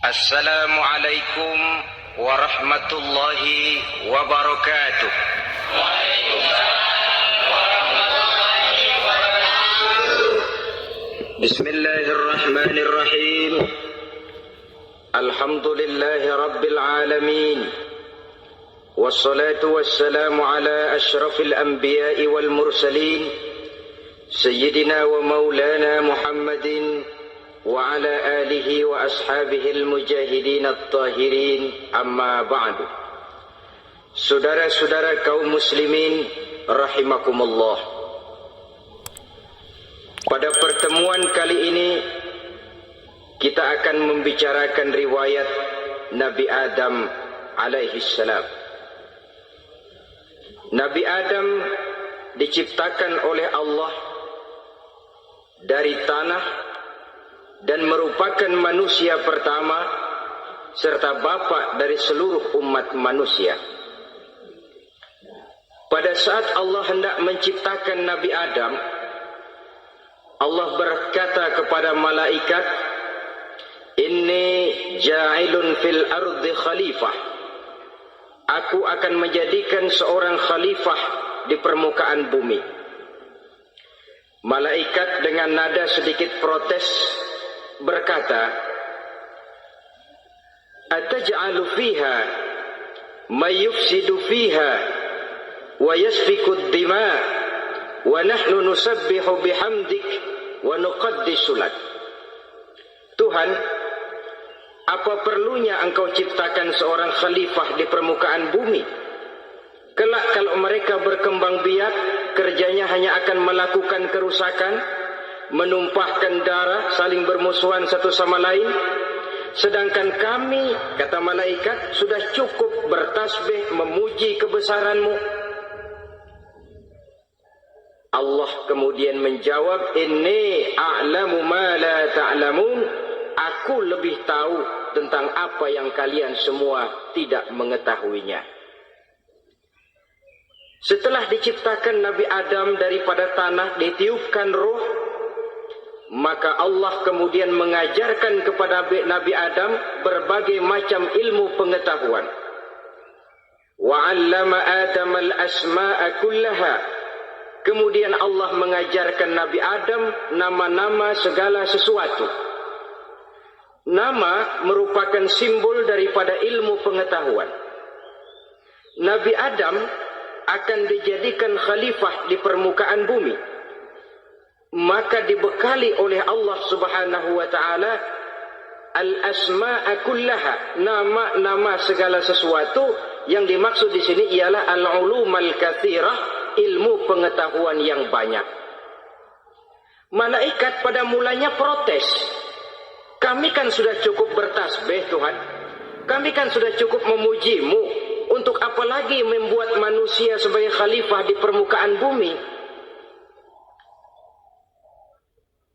Assalamualaikum warahmatullahi wabarakatuh. Bismillahirrahmanirrahim. Alhamdulillahi rabbil alamin. Wassalatu wassalamu ala ashrafil anbiya'i wal mursalin, Sayyidina wa maulana Muhammadin wa ala alihi wa ashabihil mujahidin at-tahirin, amma ba'du. Saudara-saudara kaum muslimin rahimakumullah, pada pertemuan kali ini kita akan membicarakan riwayat Nabi Adam alaihi salam. Nabi Adam diciptakan oleh Allah dari tanah dan merupakan manusia pertama serta bapa dari seluruh umat manusia. Pada saat Allah hendak menciptakan Nabi Adam, Allah berkata kepada malaikat, "Inni ja'ilun fil ardi khalifah." Aku akan menjadikan seorang khalifah di permukaan bumi. Malaikat dengan nada sedikit protes berkata, "Ataj'alu fiha may yufsidu fiha wa yasfiku ad-dima wa nahnu nusabbihu bihamdik wa nuqaddisu lak." Tuhan, apa perlunya engkau ciptakan seorang khalifah di permukaan bumi? Kelak kalau mereka berkembang biak, kerjanya hanya akan melakukan kerusakan, menumpahkan darah, saling bermusuhan satu sama lain. Sedangkan kami, kata malaikat, sudah cukup bertasbih memuji kebesaranmu. Allah kemudian menjawab, "Inni a'lamu ma la ta'lamun." Aku lebih tahu tentang apa yang kalian semua tidak mengetahuinya. Setelah diciptakan Nabi Adam daripada tanah, ditiupkan roh, maka Allah kemudian mengajarkan kepada Nabi Adam berbagai macam ilmu pengetahuan. Wa 'allama Adam al-asma'a kullaha. Kemudian Allah mengajarkan Nabi Adam nama-nama segala sesuatu. Nama merupakan simbol daripada ilmu pengetahuan. Nabi Adam akan dijadikan khalifah di permukaan bumi, maka dibekali oleh Allah Subhanahu wa taala al-asma'a kullaha, nama-nama segala sesuatu. Yang dimaksud di sini ialah al-ulumul katsirah, ilmu pengetahuan yang banyak. Malaikat pada mulanya protes. Kami kan sudah cukup bertasbih Tuhan. Kami kan sudah cukup memujimu. Untuk apa lagi membuat manusia sebagai khalifah di permukaan bumi?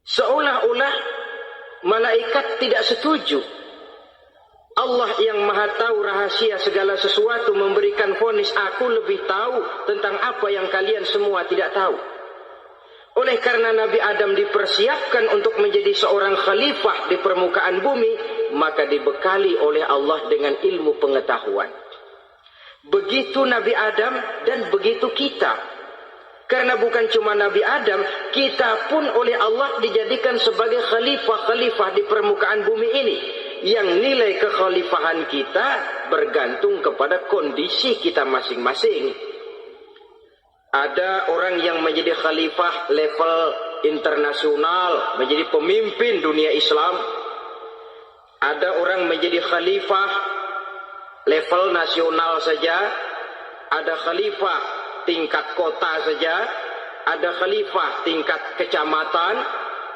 Seolah-olah malaikat tidak setuju. Allah yang maha tahu rahasia segala sesuatu memberikan vonis, aku lebih tahu tentang apa yang kalian semua tidak tahu. Oleh karena Nabi Adam dipersiapkan untuk menjadi seorang khalifah di permukaan bumi, maka dibekali oleh Allah dengan ilmu pengetahuan. Begitu Nabi Adam dan begitu kita. Karena bukan cuma Nabi Adam, kita pun oleh Allah dijadikan sebagai khalifah-khalifah di permukaan bumi ini. Yang nilai kekhalifahan kita bergantung kepada kondisi kita masing-masing. Ada orang yang menjadi khalifah level internasional, menjadi pemimpin dunia Islam. Ada orang menjadi khalifah level nasional saja. Ada khalifah tingkat kota saja. Ada khalifah tingkat kecamatan.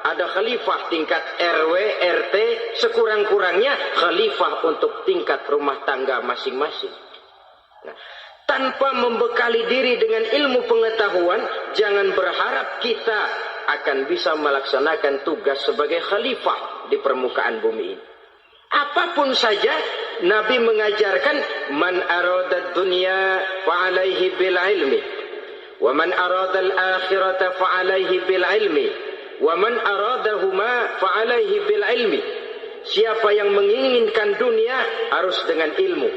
Ada khalifah tingkat RW, RT. Sekurang-kurangnya khalifah untuk tingkat rumah tangga masing-masing. Nah, tanpa membekali diri dengan ilmu pengetahuan, jangan berharap kita akan bisa melaksanakan tugas sebagai khalifah di permukaan bumi ini. Apapun saja, Nabi mengajarkan, man aradad dunya fa'alaihi bil ilmi, wa man aradal akhirata fa'alaihi bil ilmi, wa man aradahuma fa'alaihi bil ilmi. Siapa yang menginginkan dunia harus dengan ilmu.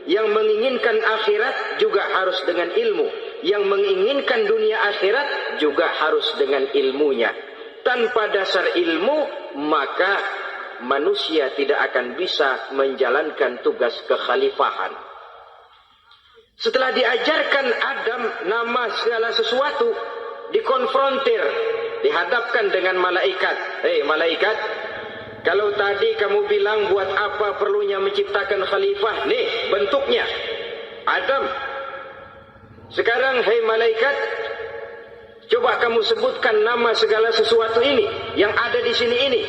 Yang menginginkan akhirat juga harus dengan ilmu. Yang menginginkan dunia akhirat juga harus dengan ilmunya. Tanpa dasar ilmu, maka manusia tidak akan bisa menjalankan tugas kekhalifahan. Setelah diajarkan Adam nama segala sesuatu, dikonfrontir, dihadapkan dengan malaikat. Hei malaikat, kalau tadi kamu bilang buat apa perlunya menciptakan khalifah? Nih bentuknya, Adam. Sekarang hei malaikat, coba kamu sebutkan nama segala sesuatu ini yang ada di sini ini.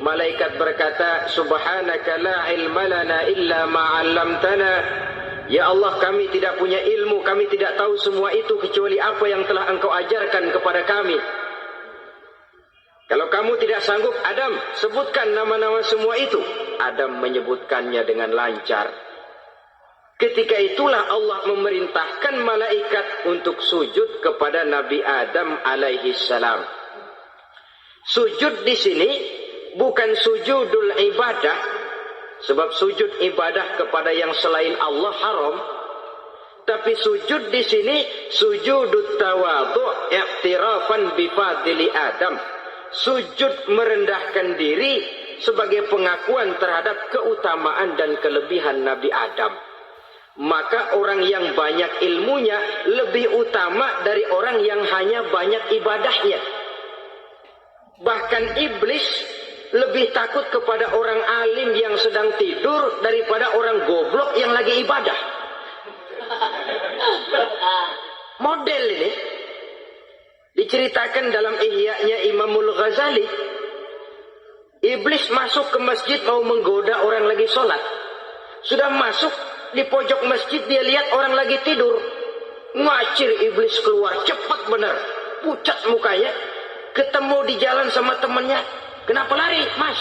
Malaikat berkata, Subhanaka la ilma lana illa ma 'allamtana. Ya Allah, kami tidak punya ilmu, kami tidak tahu semua itu kecuali apa yang telah Engkau ajarkan kepada kami. Kalau kamu tidak sanggup, Adam, sebutkan nama-nama semua itu. Adam menyebutkannya dengan lancar. Ketika itulah Allah memerintahkan malaikat untuk sujud kepada Nabi Adam alaihi salam. Sujud di sini bukan sujudul ibadah, sebab sujud ibadah kepada yang selain Allah haram. Tapi sujud di sini sujudut tawadhu' i'tirafan bi fadli Adam. Sujud merendahkan diri sebagai pengakuan terhadap keutamaan dan kelebihan Nabi Adam. Maka orang yang banyak ilmunya lebih utama dari orang yang hanya banyak ibadahnya. Bahkan iblis lebih takut kepada orang alim yang sedang tidur daripada orang goblok yang lagi ibadah. Model ini diceritakan dalam Ihya'nya Imamul Ghazali. Iblis masuk ke masjid mau menggoda orang lagi sholat. Sudah masuk di pojok masjid, dia lihat orang lagi tidur. Ngacir iblis keluar, cepat benar, pucat mukanya. Ketemu di jalan sama temannya. Kenapa lari, Mas?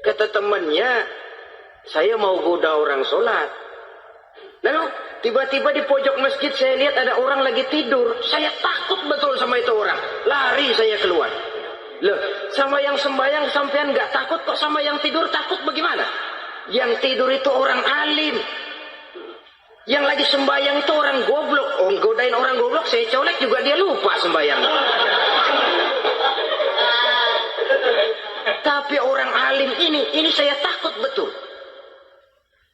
Kata temannya, saya mau goda orang sholat. Lalu tiba-tiba di pojok masjid saya lihat ada orang lagi tidur. Saya takut betul sama itu orang. Lari saya keluar. Loh, sama yang sembahyang sampean nggak takut, kok sama yang tidur takut bagaimana? Yang tidur itu orang alim. Yang lagi sembahyang itu orang goblok. Oh, godain orang goblok, saya colek juga dia lupa sembahyang. Tapi orang alim ini saya takut betul.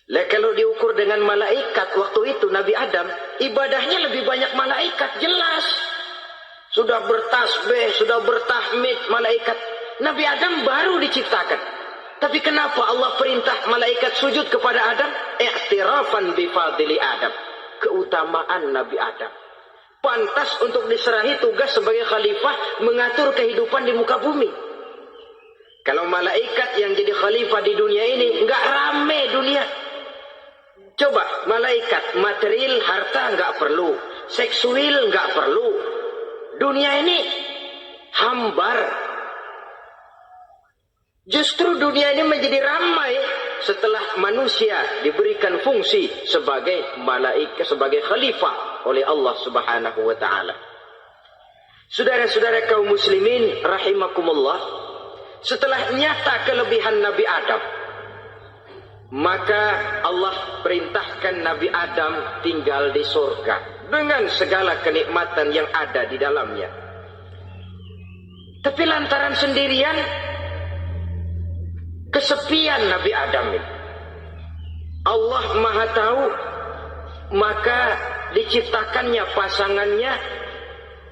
Lah kalau diukur dengan malaikat waktu itu Nabi Adam, ibadahnya lebih banyak malaikat, jelas. Sudah bertasbih, sudah bertahmid malaikat. Nabi Adam baru diciptakan. Tapi kenapa Allah perintah malaikat sujud kepada Adam? I'tirafan bi fadli Adam. Keutamaan Nabi Adam. Pantas untuk diserahi tugas sebagai khalifah mengatur kehidupan di muka bumi. Kalau malaikat yang jadi khalifah di dunia ini, enggak rame dunia. Coba, malaikat, material, harta enggak perlu. Seksual enggak perlu. Dunia ini hambar. Justru dunia ini menjadi ramai setelah manusia diberikan fungsi sebagai malaikat, sebagai khalifah oleh Allah Subhanahu wa taala. Saudara-saudara kaum muslimin rahimakumullah, setelah nyata kelebihan Nabi Adam, maka Allah perintahkan Nabi Adam tinggal di surga dengan segala kenikmatan yang ada di dalamnya. Tapi lantaran sendirian, kesepian Nabi Adam ini, Allah Maha Tahu, maka diciptakannya pasangannya,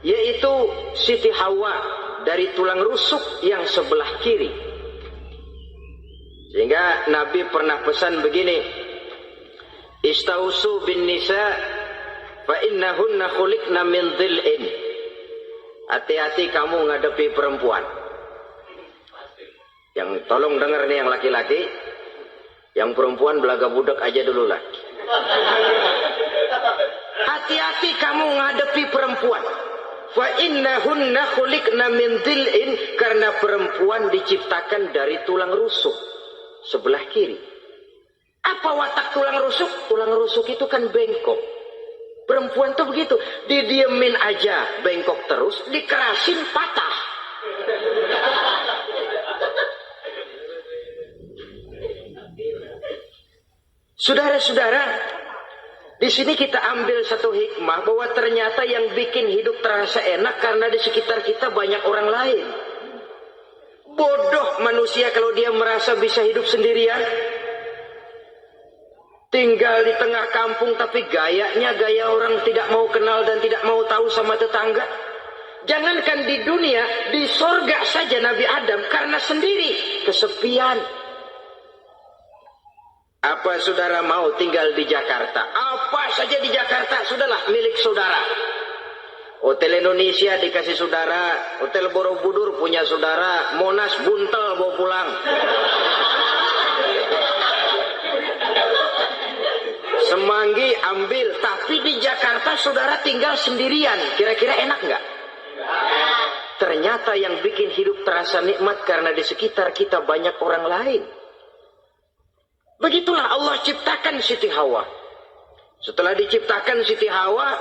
yaitu Siti Hawa dari tulang rusuk yang sebelah kiri. Sehingga Nabi pernah pesan begini, Istausu bin nisa fa innahunna khuliqna min dhil'in. Hati-hati kamu ngadepi perempuan. Yang tolong dengar nih yang laki-laki, yang perempuan belaga budak aja dulu lah. Hati-hati kamu ngadepi perempuan. Fa innahunna khuliqna min dhil'in, karena perempuan diciptakan dari tulang rusuk sebelah kiri. Apa watak tulang rusuk? Tulang rusuk itu kan bengkok. Perempuan tuh begitu, didiemin aja bengkok terus, dikerasin patah. Saudara-saudara, di sini kita ambil satu hikmah bahwa ternyata yang bikin hidup terasa enak karena di sekitar kita banyak orang lain. Bodoh manusia kalau dia merasa bisa hidup sendirian. Tinggal di tengah kampung tapi gayanya gaya orang tidak mau kenal dan tidak mau tahu sama tetangga. Jangankan di dunia, di sorga saja Nabi Adam karena sendiri, kesepian. Apa saudara mau tinggal di Jakarta? Apa saja di Jakarta sudahlah milik saudara. Hotel Indonesia dikasih saudara, Hotel Borobudur punya saudara, Monas buntel bawa pulang. Semanggi ambil, tapi di Jakarta saudara tinggal sendirian. Kira-kira enak nggak? Ternyata yang bikin hidup terasa nikmat karena di sekitar kita banyak orang lain. Begitulah Allah ciptakan Siti Hawa. Setelah diciptakan Siti Hawa,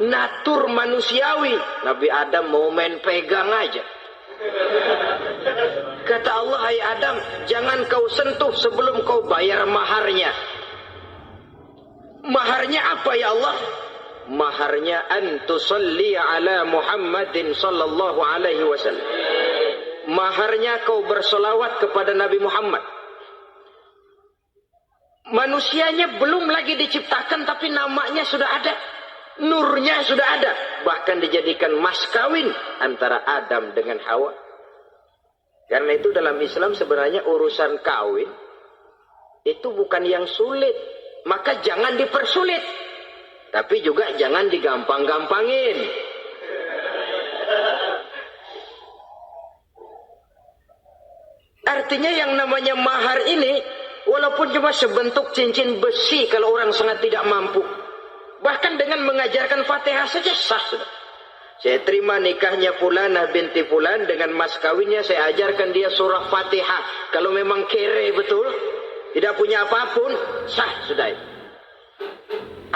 natur manusiawi. Nabi Adam mau main pegang aja. Kata Allah, hai Adam, jangan kau sentuh sebelum kau bayar maharnya. Maharnya apa ya Allah? Maharnya antusalli ala Muhammadin sallallahu alaihi wasallam. Maharnya kau bersolawat kepada Nabi Muhammad. Manusianya belum lagi diciptakan tapi namanya sudah ada. Nurnya sudah ada. Bahkan dijadikan mas kawin antara Adam dengan Hawa. Karena itu dalam Islam sebenarnya urusan kawin itu bukan yang sulit. Maka jangan dipersulit. Tapi juga jangan digampang-gampangin. Artinya yang namanya mahar ini walaupun cuma sebentuk cincin besi kalau orang sangat tidak mampu. Bahkan dengan mengajarkan Fatihah saja sah sudah. Saya terima nikahnya Fulanah binti Fulan dengan mas kawinnya saya ajarkan dia surah Fatihah. Kalau memang kere betul, tidak punya apapun, sah sudah.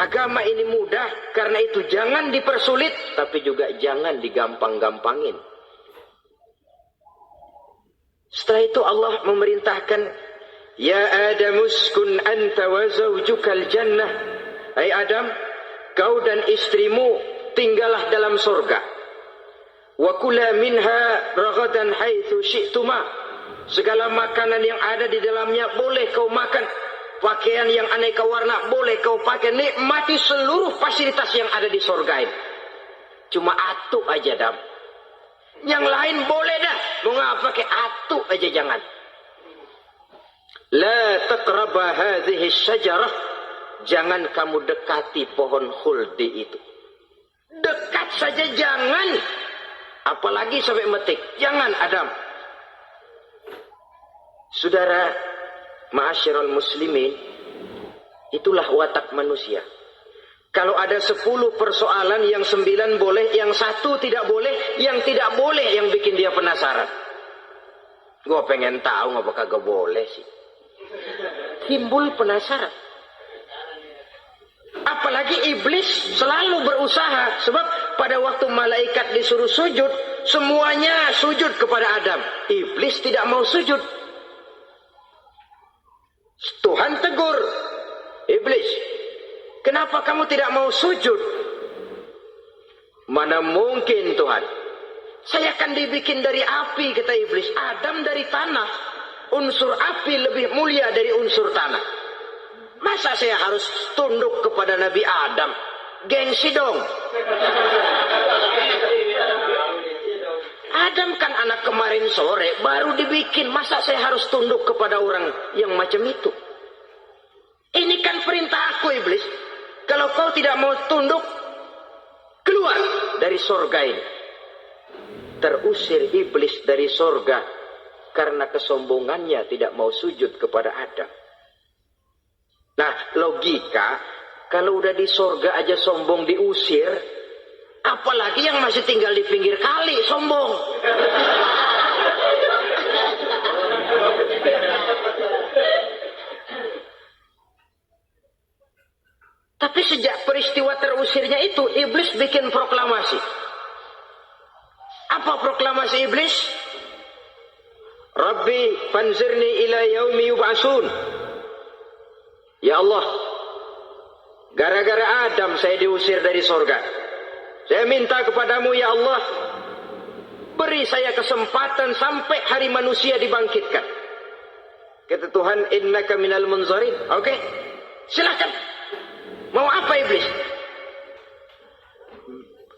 Agama ini mudah, karena itu jangan dipersulit, tapi juga jangan digampang-gampangin. Setelah itu Allah memerintahkan, ya Adam uskun anta wa zawjukal jannah. Hai Adam, kau dan istrimu tinggallah dalam surga. Wa kula minha ragadan haitsu syi'tuma. Segala makanan yang ada di dalamnya boleh kau makan. Pakaian yang aneka warna boleh kau pakai. Nikmati seluruh fasilitas yang ada di surga ini. Cuma atu aja Adam. Yang lain boleh dah. Mau ngapa pakai atu aja jangan. La taqraba hadhihi syajarah. Jangan kamu dekati pohon khuldi itu. Dekat saja jangan. Apalagi sampai metik. Jangan Adam. Saudara, ma'asyiral muslimin, itulah watak manusia. Kalau ada 10 persoalan, yang 9 boleh, yang 1 tidak boleh, yang tidak boleh yang bikin dia penasaran. Gue pengen tahu ngapa kagak boleh sih. Timbul penasaran. Apalagi iblis selalu berusaha. Sebab pada waktu malaikat disuruh sujud, semuanya sujud kepada Adam. Iblis tidak mau sujud. Tuhan tegur, iblis, kenapa kamu tidak mau sujud? Mana mungkin Tuhan, saya akan dibikin dari api, kata iblis. Adam dari tanah, unsur api lebih mulia dari unsur tanah. Masa saya harus tunduk kepada Nabi Adam? Gengsi dong. Adam kan anak kemarin sore, baru dibikin. Masa saya harus tunduk kepada orang yang macam itu? Ini kan perintah aku, iblis. Kalau kau tidak mau tunduk, keluar dari surga ini. Terusir iblis dari surga karena kesombongannya tidak mau sujud kepada Adam. Nah, logika, kalau udah di surga aja sombong diusir, apalagi yang masih tinggal di pinggir kali, sombong. Tapi sejak peristiwa terusirnya itu, iblis bikin proklamasi. Apa proklamasi iblis? Rabbi fanzirni ila yaumi yub'asun. Ya Allah, gara-gara Adam saya diusir dari surga. Saya minta kepadamu ya Allah, beri saya kesempatan sampai hari manusia dibangkitkan. Kata Tuhan, innaka minal munzarin. Oke, silakan. Mau apa iblis?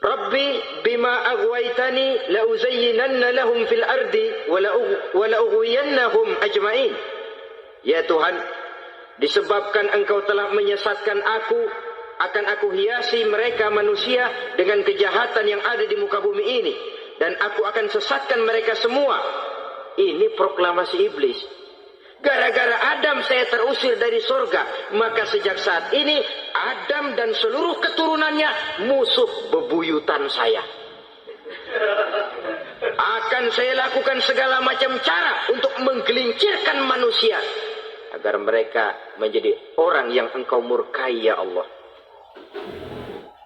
Rabbi bima aghwaytani la uzayyinanna lahum fil ardi wa la ughwiyannahum ajma'in. Ya Tuhan, disebabkan engkau telah menyesatkan aku, akan aku hiasi mereka manusia dengan kejahatan yang ada di muka bumi ini, dan aku akan sesatkan mereka semua. Ini proklamasi iblis. Gara-gara Adam saya terusir dari surga, maka sejak saat ini Adam dan seluruh keturunannya musuh bebuyutan saya. Akan saya lakukan segala macam cara untuk menggelincirkan manusia agar mereka menjadi orang yang engkau murkai ya Allah.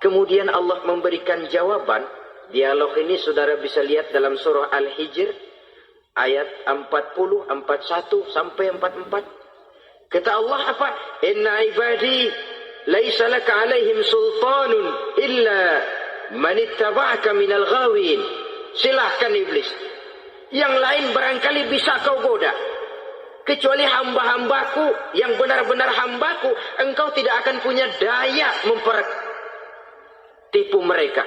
Kemudian Allah memberikan jawaban. Dialog ini saudara bisa lihat dalam surah Al-Hijr ayat 40, 41 sampai 44. Kata Allah apa? Inna ibadi laisa laka alaihim sultanun illa man ittaba'aka minal ghawin. Silahkan iblis. Yang lain barangkali bisa kau goda. Kecuali hamba-hambaku yang benar-benar hambaku, engkau tidak akan punya daya tipu mereka.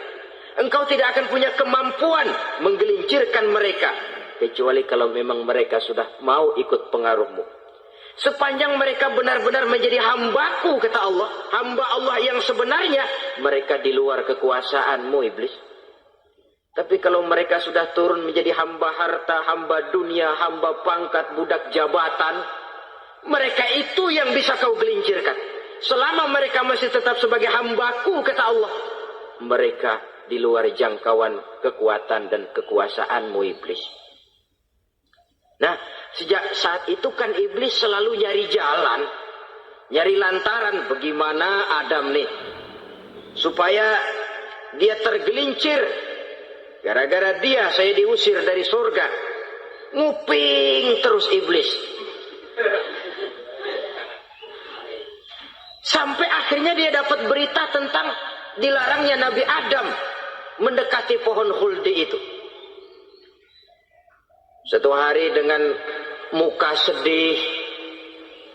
Engkau tidak akan punya kemampuan menggelincirkan mereka. Kecuali kalau memang mereka sudah mau ikut pengaruhmu. Sepanjang mereka benar-benar menjadi hambaku, kata Allah, hamba Allah yang sebenarnya, mereka di luar kekuasaanmu iblis. Tapi kalau mereka sudah turun menjadi hamba harta, hamba dunia, hamba pangkat, budak jabatan, mereka itu yang bisa kau gelincirkan. Selama mereka masih tetap sebagai hambaku, kata Allah, mereka di luar jangkauan kekuatan dan kekuasaanmu iblis. Nah, sejak saat itu kan iblis selalu nyari jalan, nyari lantaran bagaimana Adam nih supaya dia tergelincir. Gara-gara dia saya diusir dari surga. Nguping terus iblis. Sampai akhirnya dia dapat berita tentang dilarangnya Nabi Adam mendekati pohon khuldi itu. Satu hari dengan muka sedih,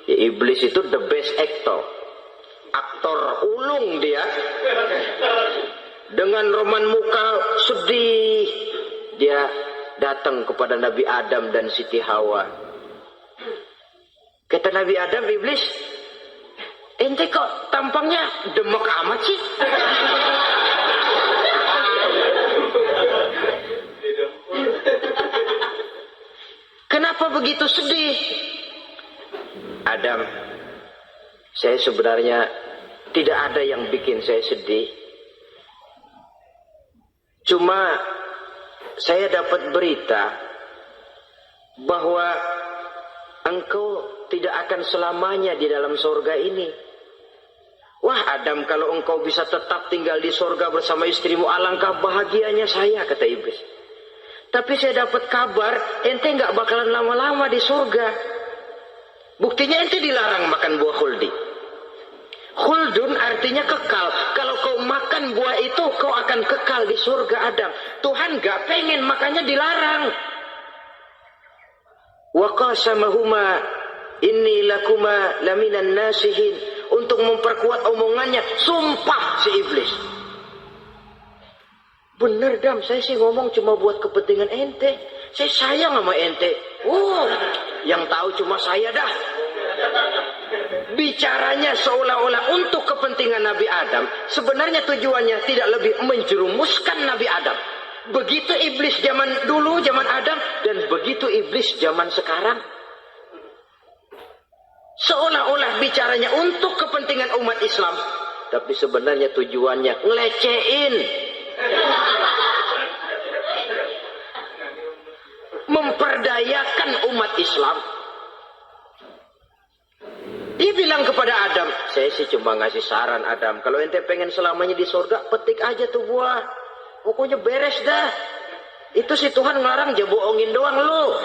ya iblis itu the best actor. Aktor ulung dia. Dengan roman muka sedih, dia datang kepada Nabi Adam dan Siti Hawa. Kata Nabi Adam, iblis, ente kok tampangnya demek amat sih? Kenapa begitu sedih? Adam, saya sebenarnya tidak ada yang bikin saya sedih. Cuma saya dapat berita bahwa engkau tidak akan selamanya di dalam surga ini. Wah Adam, kalau engkau bisa tetap tinggal di surga bersama istrimu, alangkah bahagianya saya, kata iblis. Tapi saya dapat kabar ente nggak bakalan lama-lama di surga. Buktinya ente dilarang makan buah khuldi. Khuldun artinya kekal. Kalau kau makan buah itu, kau akan kekal di surga Adam. Tuhan gak pengen, makanya dilarang. Wa qasamahuma inni lakuma laminan nasihin. Untuk memperkuat omongannya, sumpah si iblis. Bener Dam, saya sih ngomong cuma buat kepentingan ente. Saya sayang sama ente. Yang tahu cuma saya dah. Bicaranya seolah-olah untuk kepentingan Nabi Adam. Sebenarnya tujuannya tidak lebih menjerumuskan Nabi Adam. Begitu iblis zaman dulu, zaman Adam, dan begitu iblis zaman sekarang. Seolah-olah bicaranya untuk kepentingan umat Islam, tapi sebenarnya tujuannya ngelecehin, memperdayakan umat Islam. Dia bilang kepada Adam, saya sih cuma ngasih saran Adam, kalau ente pengen selamanya di surga, petik aja tuh buah. Pokoknya beres dah. Itu si Tuhan ngelarang, dia bohongin doang lo.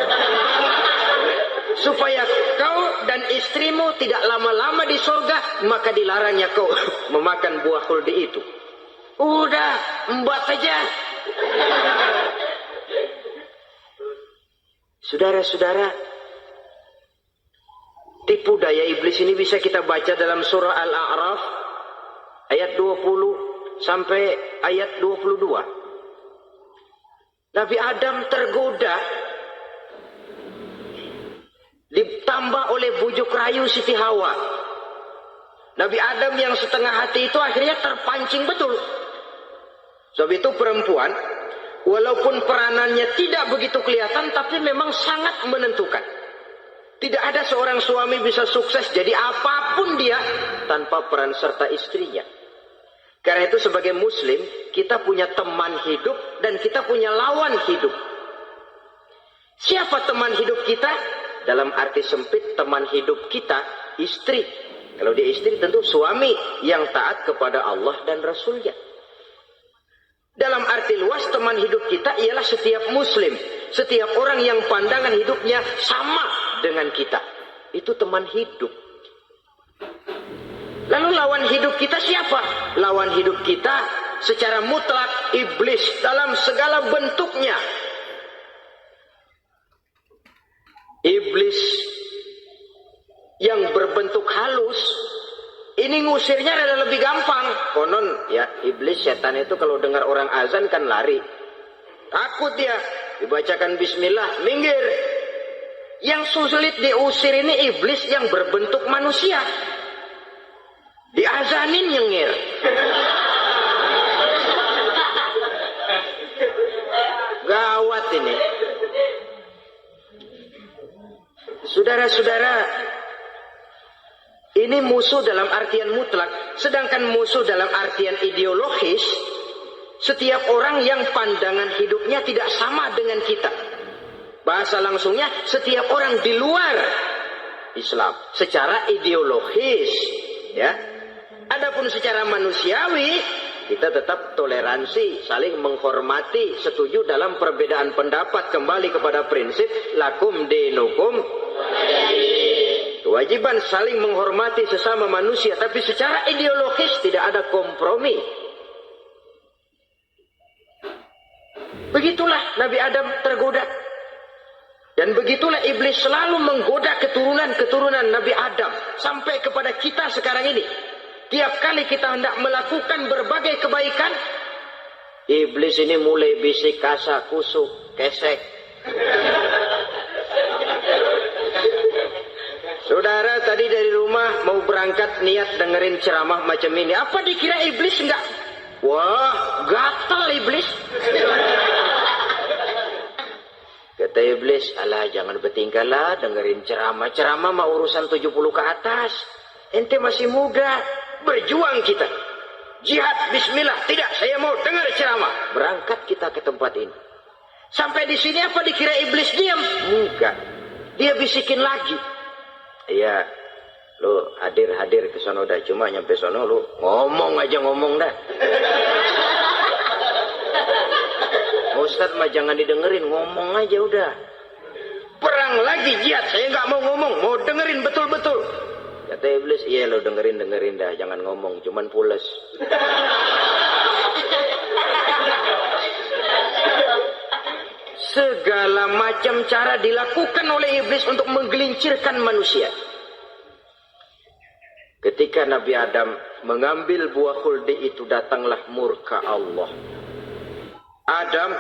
Supaya kau dan istrimu tidak lama-lama di surga, maka dilarangnya kau memakan buah khuldi itu. Udah, embat saja. Saudara-saudara, tipu daya iblis ini bisa kita baca dalam surah Al-A'raf ayat 20 sampai ayat 22. Nabi Adam tergoda, ditambah oleh bujuk rayu Siti Hawa. Nabi Adam yang setengah hati itu akhirnya terpancing betul. Sebab itu perempuan, walaupun peranannya tidak begitu kelihatan, tapi memang sangat menentukan. Tidak ada seorang suami bisa sukses jadi apapun dia tanpa peran serta istrinya. Karena itu sebagai muslim, kita punya teman hidup dan kita punya lawan hidup. Siapa teman hidup kita? Dalam arti sempit, teman hidup kita istri. Kalau dia istri tentu suami yang taat kepada Allah dan Rasulnya. Dalam arti luas, teman hidup kita ialah setiap muslim, setiap orang yang pandangan hidupnya sama dengan kita. Itu teman hidup. Lalu lawan hidup kita siapa? Lawan hidup kita secara mutlak iblis dalam segala bentuknya. Iblis yang berbentuk halus, ini ngusirnya adalah lebih gampang. Konon ya, iblis setan itu kalau dengar orang azan kan lari. Takut dia, dibacakan bismillah, minggir. Yang sulit diusir ini iblis yang berbentuk manusia. Diazanin nyengir. Gawat ini. Saudara-saudara, ini musuh dalam artian mutlak. Sedangkan musuh dalam artian ideologis, setiap orang yang pandangan hidupnya tidak sama dengan kita. Bahasa langsungnya, setiap orang di luar Islam secara ideologis, ya. Adapun secara manusiawi, kita tetap toleransi, saling menghormati, setuju dalam perbedaan pendapat, kembali kepada prinsip lakum dinukum. Kewajiban saling menghormati sesama manusia, tapi secara ideologis tidak ada kompromi. Begitulah Nabi Adam tergoda. Dan begitulah iblis selalu menggoda keturunan-keturunan Nabi Adam sampai kepada kita sekarang ini. Tiap kali kita hendak melakukan berbagai kebaikan, iblis ini mulai bisik, kasak, kusuk, kesek. Saudara tadi dari rumah mau berangkat niat dengerin ceramah macam ini. Apa dikira iblis enggak? Wah, gatal iblis. Kata iblis, alah jangan bertingkah lah dengerin ceramah. Ceramah mah urusan 70 ke atas. Ente masih muda. Berjuang kita. Jihad, bismillah. Tidak, saya mau dengar ceramah. Berangkat kita ke tempat ini. Sampai di sini apa dikira iblis diam? Enggak. Dia bisikin lagi. Iya, lu hadir ke sono dah. Cuma nyampe sono lu ngomong aja ngomong dah. Ustadz mah jangan didengerin, ngomong aja udah. Perang lagi jihad, saya nggak mau ngomong, mau dengerin betul-betul. Kata iblis, iya lo dengerin dah, jangan ngomong, cuman pules. Segala macam cara dilakukan oleh iblis untuk menggelincirkan manusia. Ketika Nabi Adam mengambil buah khuldi itu, datanglah murka Allah. Adam,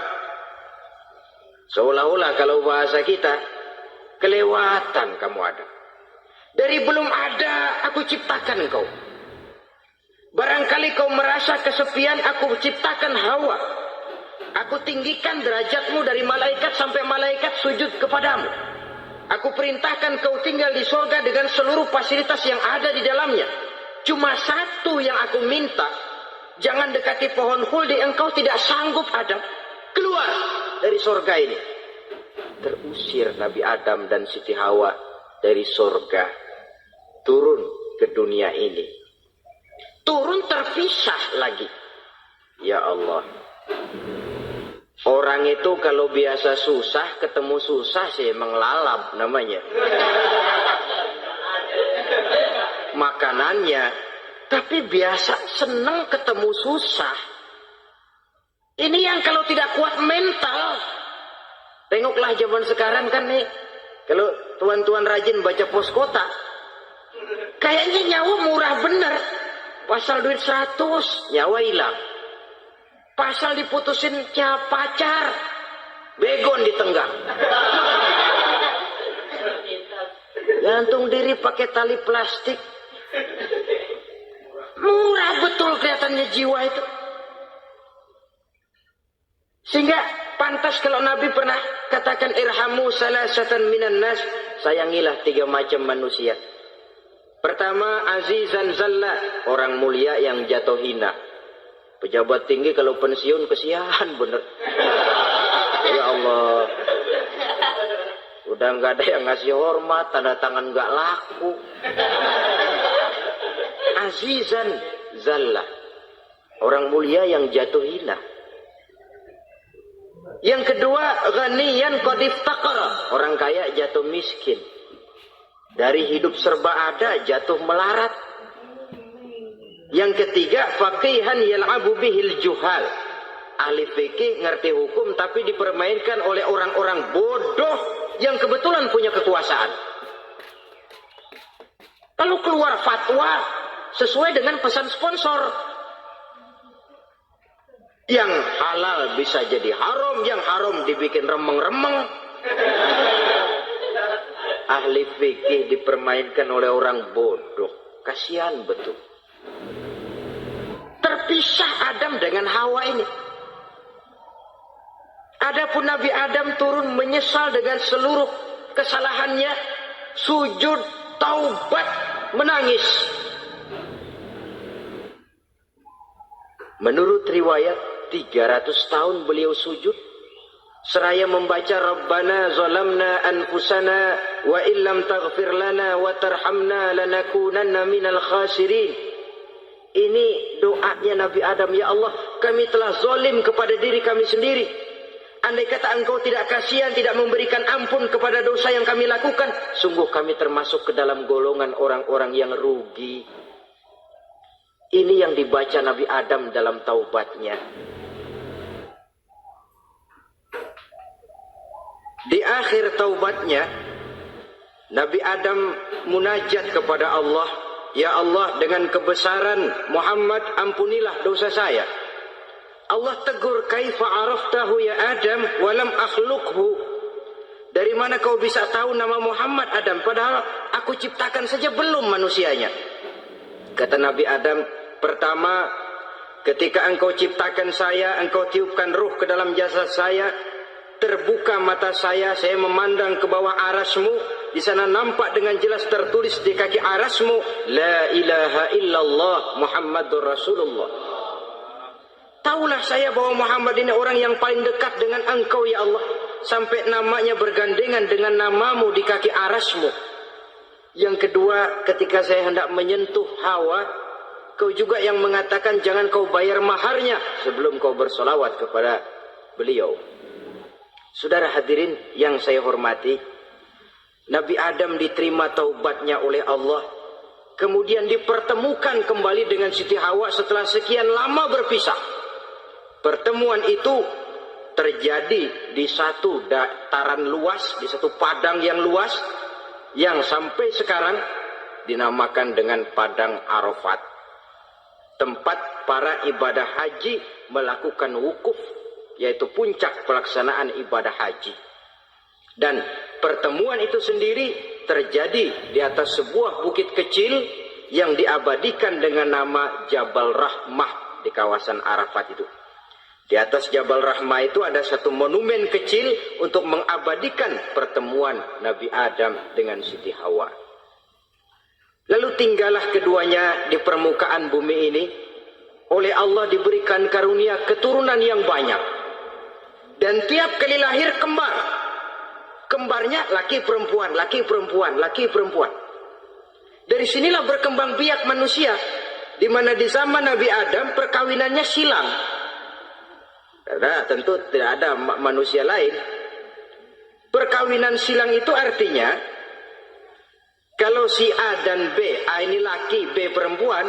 seolah-olah kalau bahasa kita, kelewatan kamu Adam. Dari belum ada aku ciptakan kau. Barangkali kau merasa kesepian, aku ciptakan Hawa. Aku tinggikan derajatmu dari malaikat sampai malaikat sujud kepadamu. Aku perintahkan kau tinggal di surga dengan seluruh fasilitas yang ada di dalamnya. Cuma satu yang aku minta, jangan dekati pohon khuldi, engkau tidak sanggup Adam. Keluar dari surga ini. Terusir Nabi Adam dan Siti Hawa dari surga, turun ke dunia ini. Turun terpisah lagi. Ya Allah. Orang itu kalau biasa susah, ketemu susah sih emang lalap namanya. makanannya, tapi biasa senang ketemu susah. Ini yang kalau tidak kuat mental. Tengoklah zaman sekarang kan nih, kalau tuan-tuan rajin baca pos kota, kayaknya nyawa murah bener. Pasal duit 100, nyawa hilang. Pasal diputusin pacar, begon ditenggang. Gantung diri pakai tali plastik. Murah betul kelihatannya jiwa itu. Sehingga pantas kalau Nabi pernah katakan irhamu salasatan minan nas, sayangilah 3 macam manusia. Pertama, azizan zalla, orang mulia yang jatuh hina. Pejabat tinggi kalau pensiun kesian bener. Ya Allah, udah nggak ada yang ngasih hormat, tanda tangan nggak laku. Azizan zalla, orang mulia yang jatuh hina. Yang kedua, ghaniyan qad iftaqara, orang kaya jatuh miskin. Dari hidup serba ada jatuh melarat. Yang ketiga, faqihan yal'abu bihil juhal, ahli fikih ngerti hukum tapi dipermainkan oleh orang-orang bodoh yang kebetulan punya kekuasaan. Lalu keluar fatwa sesuai dengan pesan sponsor. Yang halal bisa jadi haram, yang haram dibikin remeng-remeng. Ahli fikih dipermainkan oleh orang bodoh. Kasihan betul. Terpisah Adam dengan Hawa ini. Adapun Nabi Adam turun menyesal dengan seluruh kesalahannya, sujud, taubat, menangis. Menurut riwayat 300 tahun beliau sujud seraya membaca Rabbana zalamna anfusana wa illam taghfir lana wa tarhamna lanakunanna minal khasirin. Ini doanya Nabi Adam, ya Allah, kami telah zalim kepada diri kami sendiri. Andai kata Engkau tidak kasihan, tidak memberikan ampun kepada dosa yang kami lakukan, sungguh kami termasuk ke dalam golongan orang-orang yang rugi. Ini yang dibaca Nabi Adam dalam taubatnya. Di akhir taubatnya, Nabi Adam munajat kepada Allah, ya Allah, dengan kebesaran Muhammad ampunilah dosa saya. Allah tegur, kaifa araftahu ya Adam walam akhluqhu. Dari mana kau bisa tahu nama Muhammad Adam padahal aku ciptakan saja belum manusianya. Kata Nabi Adam, pertama, ketika engkau ciptakan saya, engkau tiupkan ruh ke dalam jasad saya, terbuka mata saya memandang ke bawah arasmu. Di sana nampak dengan jelas tertulis di kaki arasmu, la ilaha illallah Muhammadur Rasulullah. Taulah saya bahwa Muhammad ini orang yang paling dekat dengan engkau ya Allah, sampai namanya bergandengan dengan namamu di kaki arasmu. Yang kedua, ketika saya hendak menyentuh Hawa, kau juga yang mengatakan jangan kau bayar maharnya sebelum kau bersolawat kepada beliau. Saudara hadirin yang saya hormati, Nabi Adam diterima taubatnya oleh Allah, kemudian dipertemukan kembali dengan Siti Hawa setelah sekian lama berpisah. Pertemuan itu terjadi di satu dataran luas, di satu padang yang luas, yang sampai sekarang dinamakan dengan Padang Arafat. Tempat para ibadah haji melakukan wukuf, yaitu puncak pelaksanaan ibadah haji. Dan pertemuan itu sendiri terjadi di atas sebuah bukit kecil yang diabadikan dengan nama Jabal Rahmah di kawasan Arafat itu. Di atas Jabal Rahmah itu ada satu monumen kecil untuk mengabadikan pertemuan Nabi Adam dengan Siti Hawa. Lalu tinggallah keduanya di permukaan bumi ini. Oleh Allah diberikan karunia keturunan yang banyak. Dan tiap kali lahir kembar. Kembarnya laki perempuan, laki perempuan, laki perempuan. Dari sinilah berkembang biak manusia. Di mana di zaman Nabi Adam perkawinannya silang. Karena tentu tidak ada manusia lain. Perkawinan silang itu artinya Kalau si A dan B, A ini laki, B perempuan,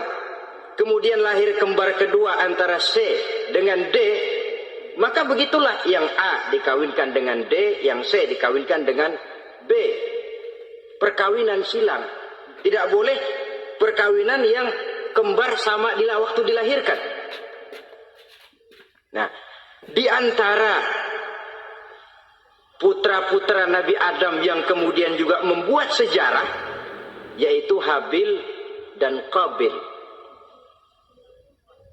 kemudian lahir kembar kedua antara C dengan D, maka begitulah yang A dikawinkan dengan D, yang C dikawinkan dengan B. Perkawinan silang. Tidak boleh perkawinan yang kembar sama di waktu dilahirkan. Nah, di antara putra-putra Nabi Adam yang kemudian juga membuat sejarah, yaitu Habil dan Qabil.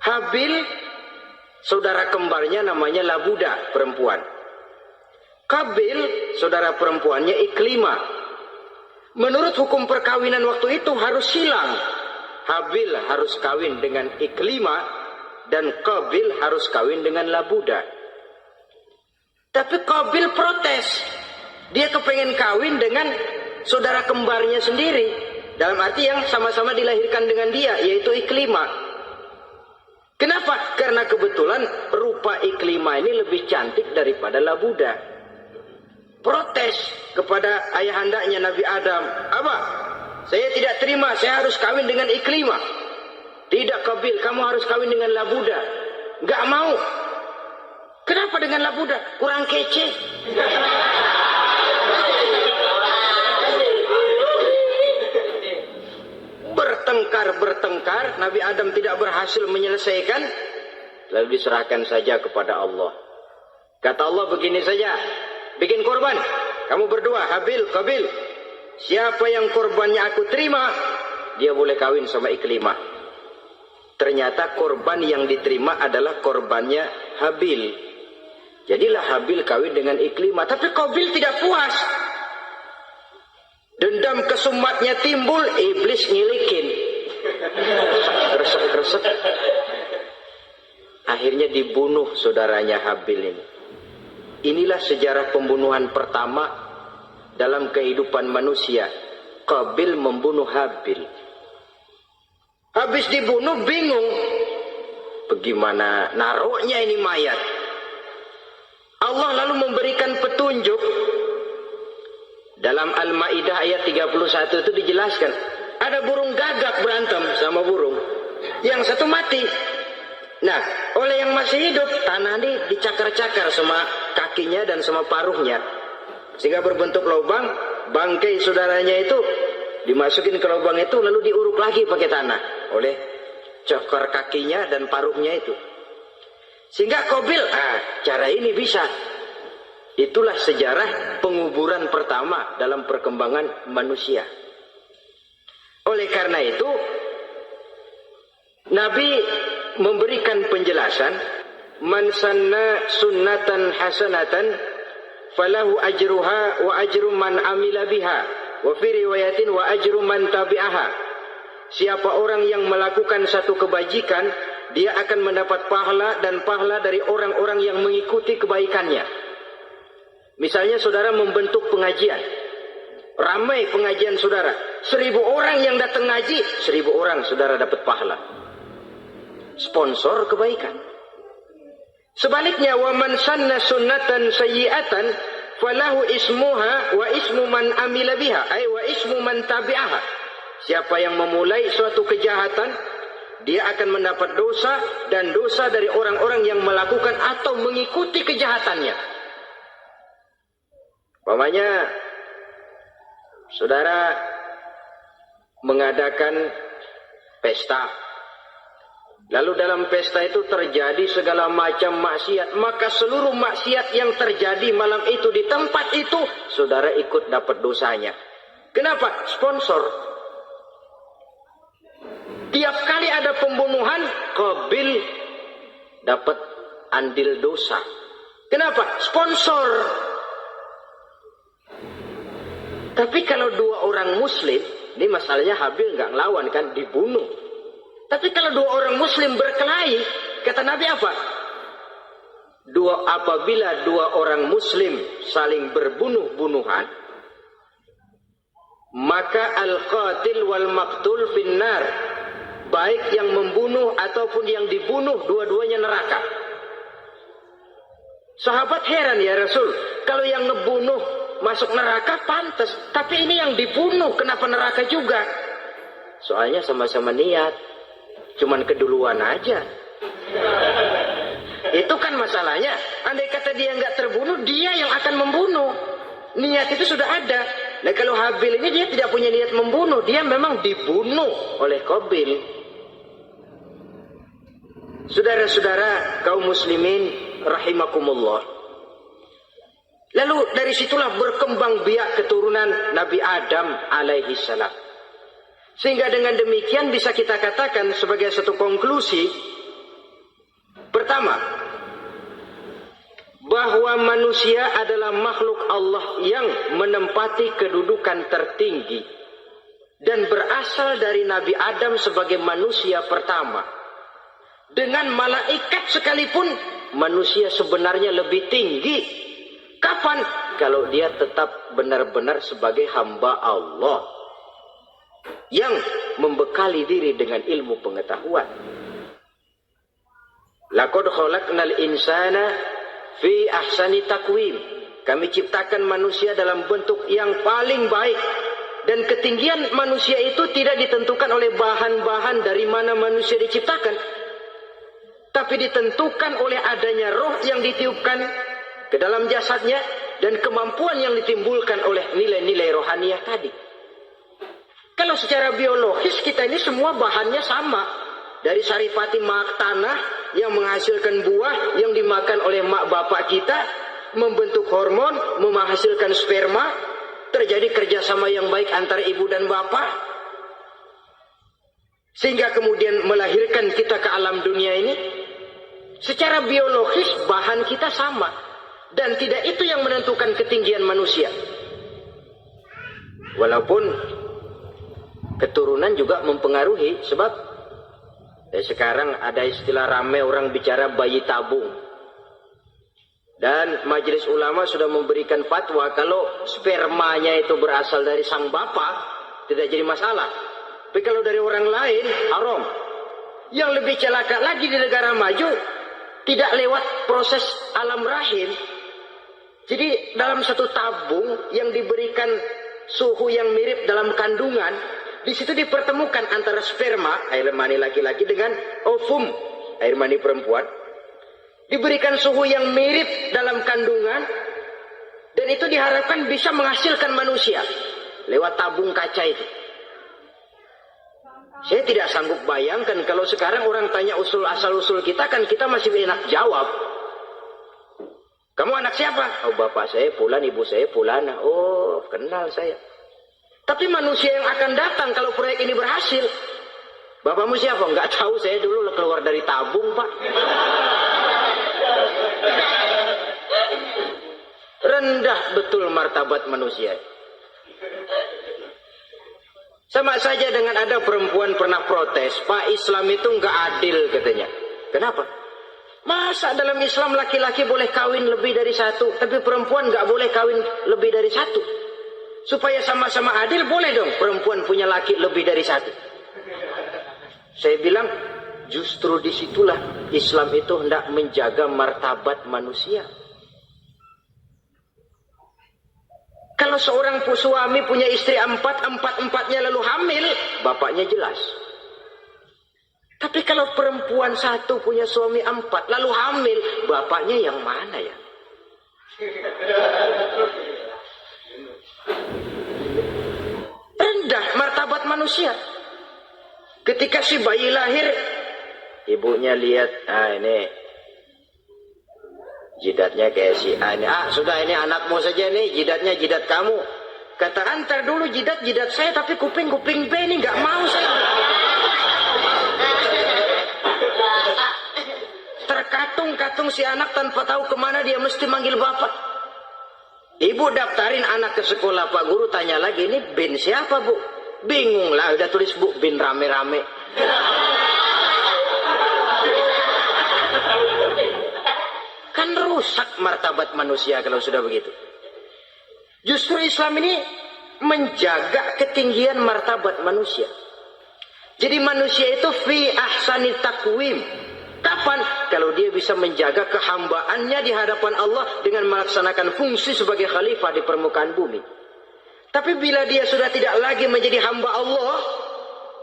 Habil, saudara kembarnya namanya Labuda, perempuan. Qabil, saudara perempuannya Iklimah. Menurut hukum perkawinan waktu itu harus silang. Habil harus kawin dengan Iklimah dan Qabil harus kawin dengan Labuda. Tapi Qabil protes. Dia kepengen kawin dengan saudara kembarnya sendiri. Dalam arti yang sama-sama dilahirkan dengan dia, yaitu Iklimah. Kenapa? Karena kebetulan rupa Iklimah ini lebih cantik daripada Labuda. Protes kepada ayahandanya Nabi Adam. Abah, saya tidak terima, saya harus kawin dengan Iklimah. Tidak Qabil, kamu harus kawin dengan Labuda. Enggak mau. Kenapa dengan Labuda? Kurang kece. Bertengkar, Nabi Adam tidak berhasil menyelesaikan, lalu diserahkan saja kepada Allah. Kata Allah begini saja, bikin korban, kamu berdua, Habil, Qabil. Siapa yang korbannya aku terima, dia boleh kawin sama Iklimah. Ternyata korban yang diterima adalah korbannya Habil. Jadilah Habil kawin dengan Iklimah. Tapi Qabil tidak puas. Dendam kesumatnya timbul, iblis ngilikin. Kresek-kresek. Akhirnya dibunuh saudaranya Habil ini. Inilah sejarah pembunuhan pertama dalam kehidupan manusia. Qabil membunuh Habil. Habis dibunuh bingung. Bagaimana naruhnya ini mayat? Allah lalu memberikan petunjuk. Dalam Al-Maidah ayat 31 itu dijelaskan. Ada burung gagak berantem sama burung. Yang satu mati. Nah, oleh yang masih hidup, tanah ini dicakar-cakar sama kakinya dan sama paruhnya. Sehingga berbentuk lubang, bangkai saudaranya itu dimasukin ke lubang itu, lalu diuruk lagi pakai tanah. Oleh cakar kakinya dan paruhnya itu. Sehingga Qabil, cara ini bisa. Itulah sejarah penguburan pertama dalam perkembangan manusia. Oleh karena itu, Nabi memberikan penjelasan, man sanna sunnatan hasanatan falahu ajruha wa ajru man amila biha wa fi riwayatin wa ajru man tabi'aha. Siapa orang yang melakukan satu kebajikan, dia akan mendapat pahala dan pahala dari orang-orang yang mengikuti kebaikannya. Misalnya saudara membentuk pengajian, ramai pengajian saudara, 1000 orang yang datang ngaji, 1000 orang saudara dapat pahala. Sponsor kebaikan. Sebaliknya, wa man sanna sunnatan sayyi'atan falahu ismuha wa ismu man amila biha, ay wa ismu man tabi'aha. Siapa yang memulai suatu kejahatan, dia akan mendapat dosa dan dosa dari orang-orang yang melakukan atau mengikuti kejahatannya. Umpamanya saudara mengadakan pesta, lalu dalam pesta itu terjadi segala macam maksiat, maka seluruh maksiat yang terjadi malam itu di tempat itu, saudara ikut dapat dosanya. Kenapa? Sponsor. Tiap kali ada pembunuhan, Qabil dapat andil dosa. Kenapa? Sponsor. Tapi kalau 2 orang muslim, ini masalahnya Habil nggak ngelawan kan, dibunuh. Tapi kalau 2 orang muslim berkelahi, kata Nabi apa? Apabila 2 orang muslim saling berbunuh-bunuhan, maka al-qatil wal maqtul finnar. Baik yang membunuh ataupun yang dibunuh, dua-duanya neraka. Sahabat heran, ya Rasul, kalau yang ngebunuh masuk neraka pantas, tapi ini yang yang dibunuh, kenapa neraka juga? Soalnya sama-sama niat, cuman keduluan aja. Itu kan masalahnya. Andai kata dia nggak terbunuh, dia yang akan membunuh. Niat itu sudah ada. Nah kalau Habil ini dia tidak punya niat membunuh, dia memang dibunuh oleh Qabil. Saudara-saudara kaum muslimin rahimakumullah. Lalu dari situlah berkembang biak keturunan Nabi Adam alaihi salam. Sehingga dengan demikian bisa kita katakan sebagai satu konklusi, pertama, bahwa manusia adalah makhluk Allah yang menempati kedudukan tertinggi dan berasal dari Nabi Adam sebagai manusia pertama. Dengan malaikat sekalipun, manusia sebenarnya lebih tinggi. Kapan? Kalau dia tetap benar-benar sebagai hamba Allah yang membekali diri dengan ilmu pengetahuan. Laqad khalaqnal insana fi ahsani taqwim. Kami ciptakan manusia dalam bentuk yang paling baik. Dan ketinggian manusia itu tidak ditentukan oleh bahan-bahan dari mana manusia diciptakan, tapi ditentukan oleh adanya roh yang ditiupkan ke dalam jasadnya dan kemampuan yang ditimbulkan oleh nilai-nilai rohaniah tadi. Kalau secara biologis kita ini semua bahannya sama. Dari saripati mak tanah yang menghasilkan buah yang dimakan oleh mak bapak kita, membentuk hormon, menghasilkan sperma, terjadi kerjasama yang baik antara ibu dan bapak, sehingga kemudian melahirkan kita ke alam dunia ini. Secara biologis bahan kita sama, dan tidak itu yang menentukan ketinggian manusia. Walaupun keturunan juga mempengaruhi, sebab sekarang ada istilah ramai orang bicara bayi tabung. Dan majelis ulama sudah memberikan fatwa kalau spermanya itu berasal dari sang bapak, tidak jadi masalah. Tapi kalau dari orang lain, haram. Yang lebih celaka lagi di negara maju, tidak lewat proses alam rahim. Jadi dalam satu tabung yang diberikan suhu yang mirip dalam kandungan, di situ dipertemukan antara sperma, air mani laki-laki, dengan ovum, air mani perempuan. Diberikan suhu yang mirip dalam kandungan, dan itu diharapkan bisa menghasilkan manusia lewat tabung kaca itu. Saya tidak sanggup bayangkan kalau sekarang orang tanya asal-usul kita, kan kita masih enak jawab. Kamu anak siapa? Oh, bapak saya Fulan, ibu saya Fulana. Oh, kenal saya. Tapi manusia yang akan datang kalau proyek ini berhasil, bapakmu siapa? Enggak tahu, saya dulu keluar dari tabung, Pak. Rendah betul martabat manusia. Sama saja dengan ada perempuan pernah protes, Pak, Islam itu enggak adil katanya. Kenapa? Masa dalam Islam laki-laki boleh kawin lebih dari satu, tapi perempuan enggak boleh kawin lebih dari satu? Supaya sama-sama adil, boleh dong perempuan punya laki lebih dari satu. Saya bilang, justru disitulah Islam itu hendak menjaga martabat manusia. Kalau seorang suami punya istri empat-empatnya lalu hamil, bapaknya jelas. Tapi kalau perempuan satu punya suami 4 lalu hamil, bapaknya yang mana ya? Rendah martabat manusia. Ketika si bayi lahir, ibunya lihat, ini jidatnya kayak si A ini. Sudah, ini anakmu saja nih, jidatnya jidat kamu. Kata, antar dulu jidat saya, tapi kuping B ini nggak mau saya. Terkatung-katung si anak tanpa tahu kemana dia mesti manggil bapak. Ibu daftarin anak ke sekolah, Pak Guru tanya lagi, ini bin siapa, Bu? Bingung lah, udah tulis Bu, bin rame-rame. Kan rusak martabat manusia kalau sudah begitu. Justru Islam ini menjaga ketinggian martabat manusia. Jadi manusia itu fi ahsani taqwim. Kapan? Kalau dia bisa menjaga kehambaannya di hadapan Allah dengan melaksanakan fungsi sebagai khalifah di permukaan bumi. Tapi bila dia sudah tidak lagi menjadi hamba Allah,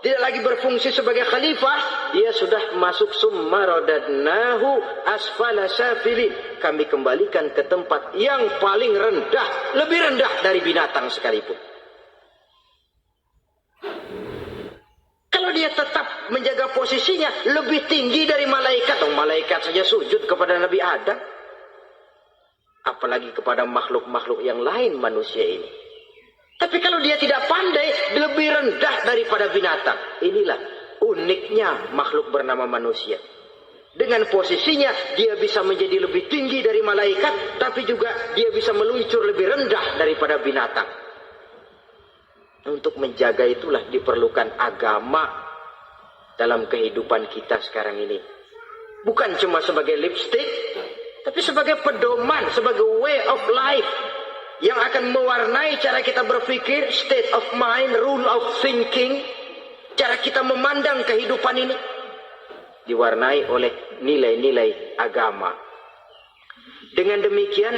tidak lagi berfungsi sebagai khalifah, dia sudah masuk summa radadnahu asfala safilin. Kami kembalikan ke tempat yang paling rendah, lebih rendah dari binatang sekalipun. Kalau dia tetap menjaga posisinya lebih tinggi dari malaikat, malaikat saja sujud kepada Nabi Adam, apalagi kepada makhluk-makhluk yang lain manusia ini. Tapi kalau dia tidak pandai, lebih rendah daripada binatang. Inilah uniknya makhluk bernama manusia. Dengan posisinya, dia bisa menjadi lebih tinggi dari malaikat, tapi juga dia bisa meluncur lebih rendah daripada binatang. Untuk menjaga itulah diperlukan agama dalam kehidupan kita sekarang ini. Bukan cuma sebagai lipstick, tapi sebagai pedoman, sebagai way of life yang akan mewarnai cara kita berpikir, state of mind, rule of thinking, cara kita memandang kehidupan ini diwarnai oleh nilai-nilai agama. Dengan demikian,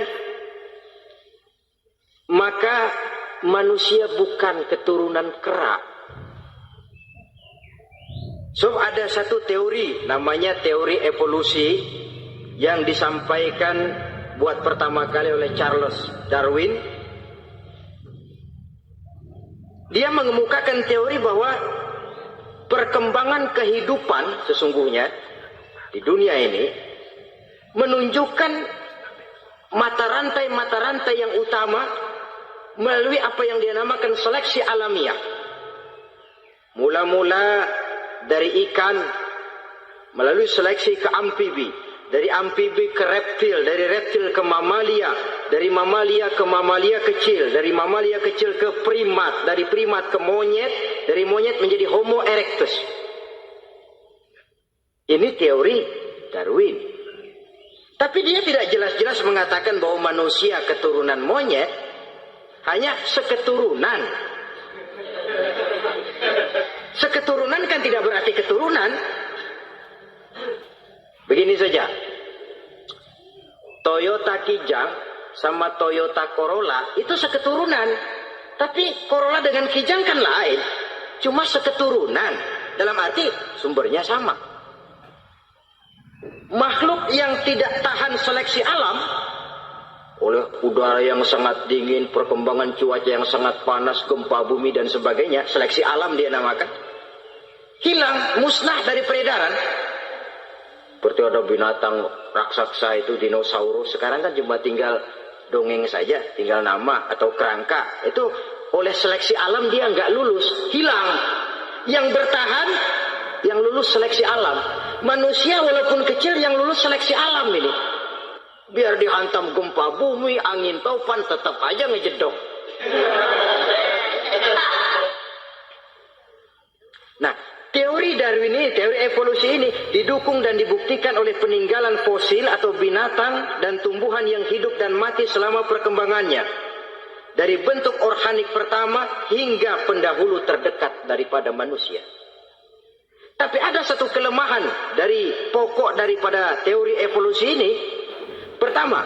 maka manusia bukan keturunan kera. So ada satu teori, namanya teori evolusi, yang disampaikan buat pertama kali oleh Charles Darwin. Dia mengemukakan teori bahwa perkembangan kehidupan sesungguhnya di dunia ini menunjukkan mata rantai yang utama melalui apa yang dia namakan seleksi alamiah. Mula-mula dari ikan melalui seleksi ke amfibi, dari amfibi ke reptil, dari reptil ke mamalia, dari mamalia ke mamalia kecil, dari mamalia kecil ke primat, dari primat ke monyet, dari monyet menjadi Homo erectus. Ini teori Darwin. Tapi dia tidak jelas-jelas mengatakan bahwa manusia keturunan monyet, hanya seketurunan. Seketurunan kan tidak berarti keturunan. Begini saja, Toyota Kijang sama Toyota Corolla itu seketurunan. Tapi Corolla dengan Kijang kan lain, cuma seketurunan. Dalam arti sumbernya sama. Makhluk yang tidak tahan seleksi alam oleh udara yang sangat dingin, perkembangan cuaca yang sangat panas, gempa bumi dan sebagainya, seleksi alam dia namakan, hilang, musnah dari peredaran. Seperti ada binatang raksasa itu dinosaurus, sekarang kan cuma tinggal dongeng saja, tinggal nama atau kerangka. Itu oleh seleksi alam dia nggak lulus, hilang. Yang bertahan, yang lulus seleksi alam. Manusia walaupun kecil yang lulus seleksi alam ini. Biar dihantam gempa bumi, angin topan, tetap aja ngejedok. Nah, teori Darwin ini, teori evolusi ini didukung dan dibuktikan oleh peninggalan fosil atau binatang dan tumbuhan yang hidup dan mati selama perkembangannya. Dari bentuk organik pertama hingga pendahulu terdekat daripada manusia. Tapi ada satu kelemahan dari pokok daripada teori evolusi ini. Pertama,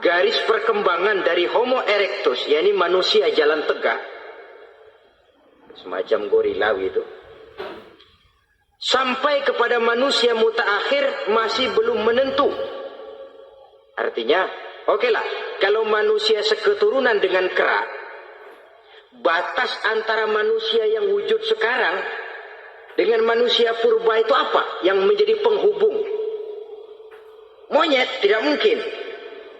garis perkembangan dari Homo erectus, yakni manusia jalan tegak, semacam gorilawi itu, sampai kepada manusia mutaakhir masih belum menentu. Artinya, okelah, kalau manusia seketurunan dengan kera, batas antara manusia yang wujud sekarang dengan manusia purba itu apa? Yang menjadi penghubung. Monyet tidak mungkin.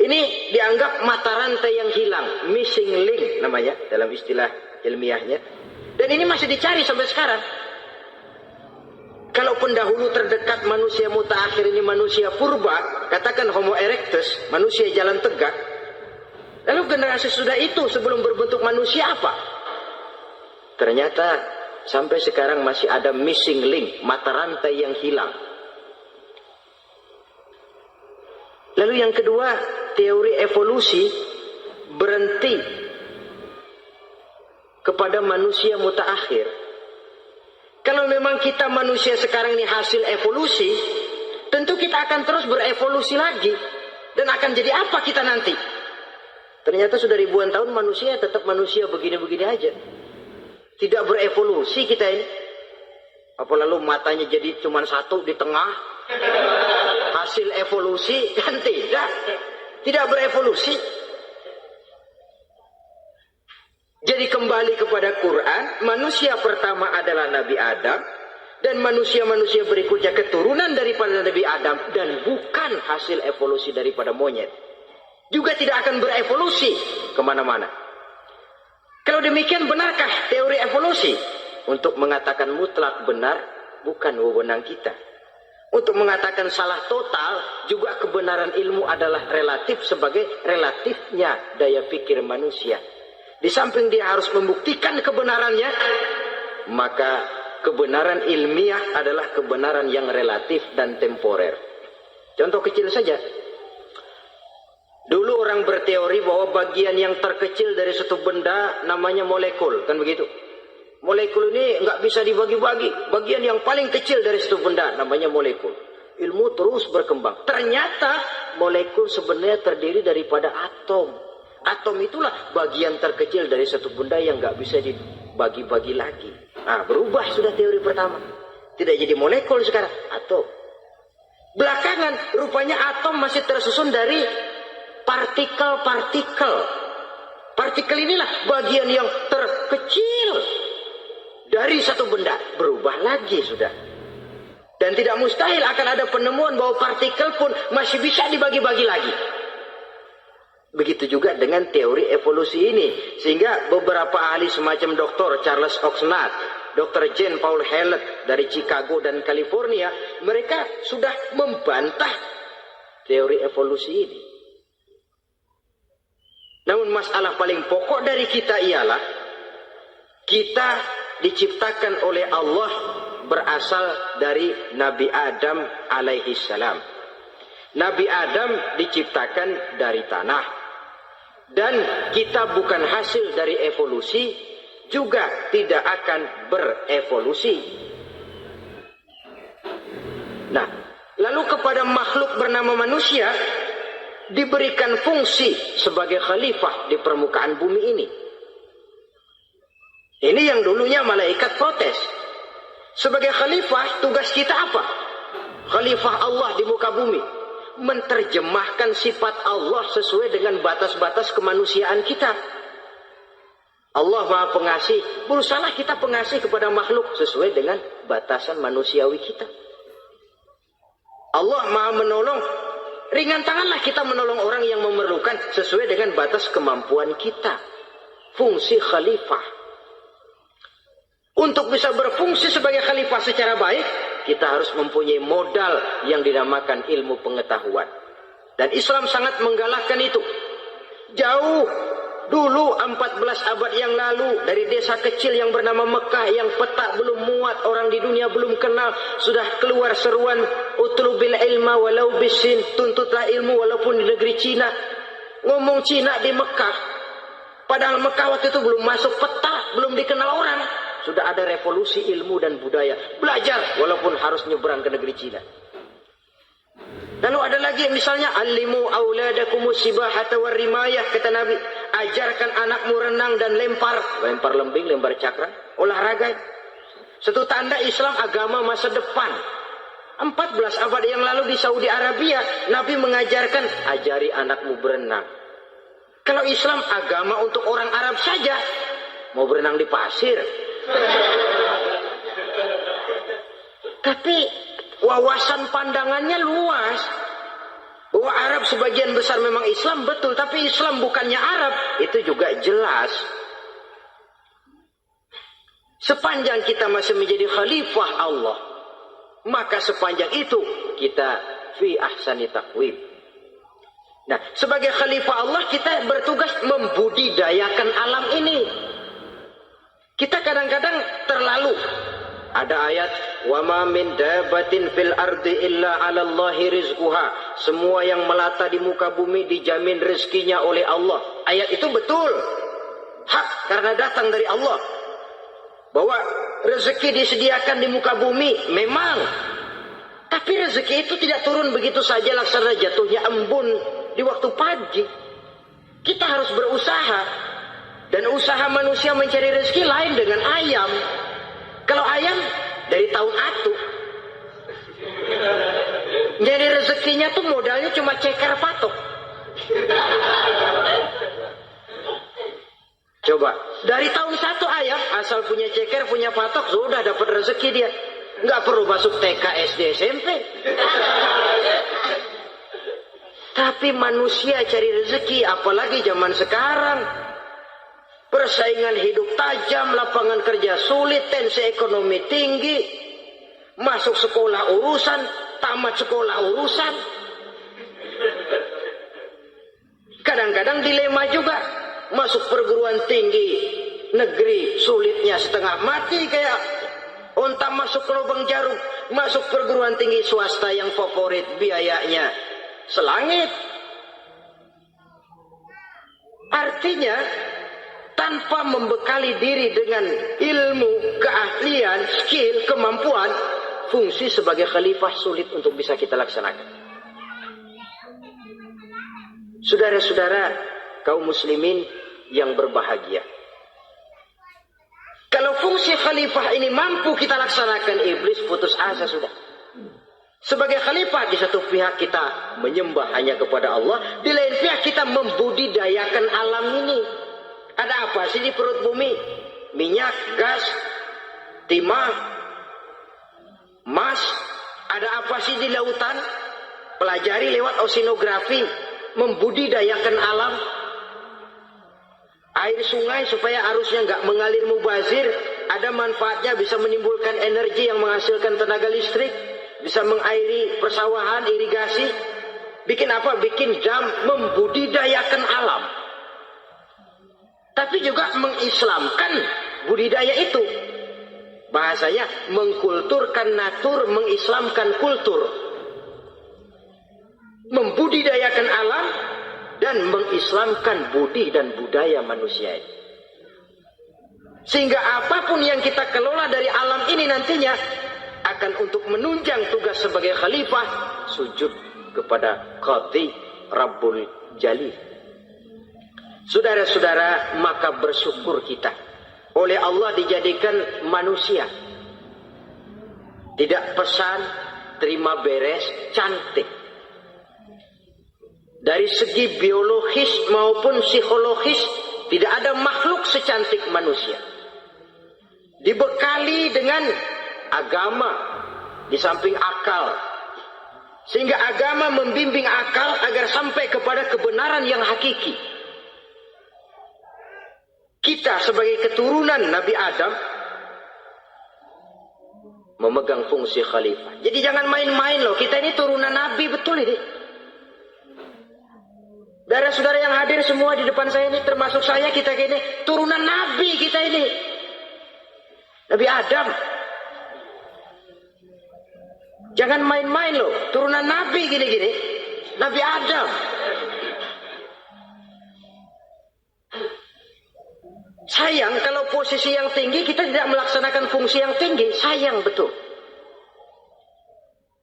Ini dianggap mata rantai yang hilang, missing link namanya dalam istilah ilmiahnya. Dan ini masih dicari sampai sekarang. Kalau pendahulu terdekat manusia mutaakhir ini manusia purba, katakan Homo erectus, manusia jalan tegak. Lalu generasi sudah itu sebelum berbentuk manusia apa? Ternyata sampai sekarang masih ada missing link, mata rantai yang hilang. Lalu yang kedua, teori evolusi berhenti kepada manusia mutaakhir. Kalau memang kita manusia sekarang ini hasil evolusi, tentu kita akan terus berevolusi lagi. Dan akan jadi apa kita nanti? Ternyata sudah ribuan tahun manusia tetap manusia begini-begini aja. Tidak berevolusi kita ini. Apa lalu matanya jadi cuma satu di tengah? Hasil evolusi? Kan tidak. Tidak berevolusi. Jadi kembali kepada Quran, manusia pertama adalah Nabi Adam. Dan manusia-manusia berikutnya keturunan daripada Nabi Adam. Dan bukan hasil evolusi daripada monyet. Juga tidak akan berevolusi kemana-mana. Kalau demikian benarkah teori evolusi? Untuk mengatakan mutlak benar, bukan wewenang kita. Untuk mengatakan salah total, juga kebenaran ilmu adalah relatif sebagai relatifnya daya pikir manusia. Di samping dia harus membuktikan kebenarannya, maka kebenaran ilmiah adalah kebenaran yang relatif dan temporer. Contoh kecil saja. Dulu orang berteori bahwa bagian yang terkecil dari suatu benda namanya molekul, kan begitu? Molekul ini nggak bisa dibagi-bagi. Bagian yang paling kecil dari suatu benda namanya molekul. Ilmu terus berkembang. Ternyata molekul sebenarnya terdiri daripada atom. Atom itulah bagian terkecil dari suatu benda yang nggak bisa dibagi-bagi lagi. Nah, berubah sudah teori pertama. Tidak jadi molekul sekarang, atom. Belakangan rupanya atom masih tersusun dari partikel-partikel. Partikel inilah bagian yang terkecil dari satu benda. Berubah lagi sudah. Dan tidak mustahil akan ada penemuan bahwa partikel pun masih bisa dibagi-bagi lagi. Begitu juga dengan teori evolusi ini. Sehingga beberapa ahli semacam Dr. Charles Oxnard, Dr. Jane Paul Hallett dari Chicago dan California, mereka sudah membantah teori evolusi ini. Namun masalah paling pokok dari kita ialah kita diciptakan oleh Allah berasal dari Nabi Adam alaihi salam. Nabi Adam diciptakan dari tanah. Dan kita bukan hasil dari evolusi, juga tidak akan berevolusi. Nah, lalu kepada makhluk bernama manusia diberikan fungsi sebagai khalifah di permukaan bumi ini. Ini yang dulunya malaikat protes. Sebagai khalifah, tugas kita apa? Khalifah Allah di muka bumi. Menerjemahkan sifat Allah sesuai dengan batas-batas kemanusiaan kita. Allah Maha Pengasih. Berusahalah kita pengasih kepada makhluk sesuai dengan batasan manusiawi kita. Allah Maha Menolong. Ringan tanganlah kita menolong orang yang memerlukan sesuai dengan batas kemampuan kita. Fungsi khalifah. Untuk bisa berfungsi sebagai khalifah secara baik, kita harus mempunyai modal yang dinamakan ilmu pengetahuan. Dan Islam sangat menggalakkan itu. Jauh dulu 14 abad yang lalu, dari desa kecil yang bernama Mekah yang peta belum muat, orang di dunia belum kenal, sudah keluar seruan utlubil ilma walau bisin, tuntutlah ilmu walaupun di negeri Cina. Ngomong Cina di Mekah, padahal Mekah waktu itu belum masuk peta, belum dikenal orang. Sudah ada revolusi ilmu dan budaya. Belajar walaupun harus nyebrang ke negeri Cina. Lalu ada lagi misalnya alimu auladakumus sibahata warrimayah, kata Nabi, ajarkan anakmu renang dan lempar lembing, lempar cakra, olahraga. Satu tanda Islam agama masa depan. 14 abad yang lalu di Saudi Arabia, Nabi mengajarkan ajari anakmu berenang. Kalau Islam agama untuk orang Arab saja, mau berenang di pasir. Tapi wawasan pandangannya luas. Bahwa Arab sebagian besar memang Islam, betul. Tapi Islam bukannya Arab, itu juga jelas. Sepanjang kita masih menjadi khalifah Allah, maka sepanjang itu kita fi ahsani taqwim. Nah, sebagai khalifah Allah kita bertugas membudidayakan alam ini. Kita kadang-kadang terlalu. Ada ayat, wa ma min dabatin fil ardi illa 'alallahi rizquha. Semua yang melata di muka bumi dijamin rezekinya oleh Allah. Ayat itu betul. Hak karena datang dari Allah. Bahwa rezeki disediakan di muka bumi memang. Tapi rezeki itu tidak turun begitu saja laksana jatuhnya embun di waktu pagi. Kita harus berusaha. Dan usaha manusia mencari rezeki lain dengan ayam. Kalau ayam dari tahun atu. Jadi rezekinya tuh modalnya cuma ceker patok. Coba, dari tahun 1 ayam asal punya ceker, punya patok, sudah dapat rezeki dia. Nggak perlu masuk TK, SD, SMP. Tapi manusia cari rezeki, apalagi zaman sekarang. Persaingan hidup tajam, lapangan kerja sulit, tensi ekonomi tinggi. Masuk sekolah urusan, tamat sekolah urusan. Kadang-kadang dilema juga. Masuk perguruan tinggi negeri sulitnya setengah mati kayak onta masuk ke lubang jarum. Masuk perguruan tinggi swasta yang favorit biayanya selangit. Artinya tanpa membekali diri dengan ilmu, keahlian, skill, kemampuan, fungsi sebagai khalifah sulit untuk bisa kita laksanakan. Saudara-saudara kaum muslimin yang berbahagia, kalau fungsi khalifah ini mampu kita laksanakan, iblis putus asa sudah. Sebagai khalifah, di satu pihak kita menyembah hanya kepada Allah, di lain pihak kita membudidayakan alam ini. Ada apa sih di perut bumi? Minyak, gas, timah, emas. Ada apa sih di lautan? Pelajari lewat oceanografi, membudidayakan alam. Air sungai supaya arusnya nggak mengalir mubazir, ada manfaatnya, bisa menimbulkan energi yang menghasilkan tenaga listrik, bisa mengairi persawahan, irigasi. Bikin apa? Bikin dam, membudidayakan alam. Tapi juga mengislamkan budidaya itu. Bahasanya mengkulturkan natur, mengislamkan kultur. Membudidayakan alam dan mengislamkan budi dan budaya manusia ini. Sehingga apapun yang kita kelola dari alam ini nantinya akan untuk menunjang tugas sebagai khalifah, sujud kepada Qadhi Rabbul Jalil. Saudara-saudara, maka bersyukur kita oleh Allah dijadikan manusia. Tidak pesan, terima beres, cantik. Dari segi biologis maupun psikologis, tidak ada makhluk secantik manusia. Dibekali dengan agama di samping akal. Sehingga agama membimbing akal agar sampai kepada kebenaran yang hakiki. Kita sebagai keturunan Nabi Adam memegang fungsi khalifah. Jadi jangan main-main loh, kita ini turunan Nabi, betul ini. Saudara-saudara yang hadir semua di depan saya ini, termasuk saya, kita ini turunan Nabi, kita ini Nabi Adam. Jangan main-main loh, turunan Nabi gini-gini, Nabi Adam. Sayang kalau posisi yang tinggi kita tidak melaksanakan fungsi yang tinggi, sayang betul.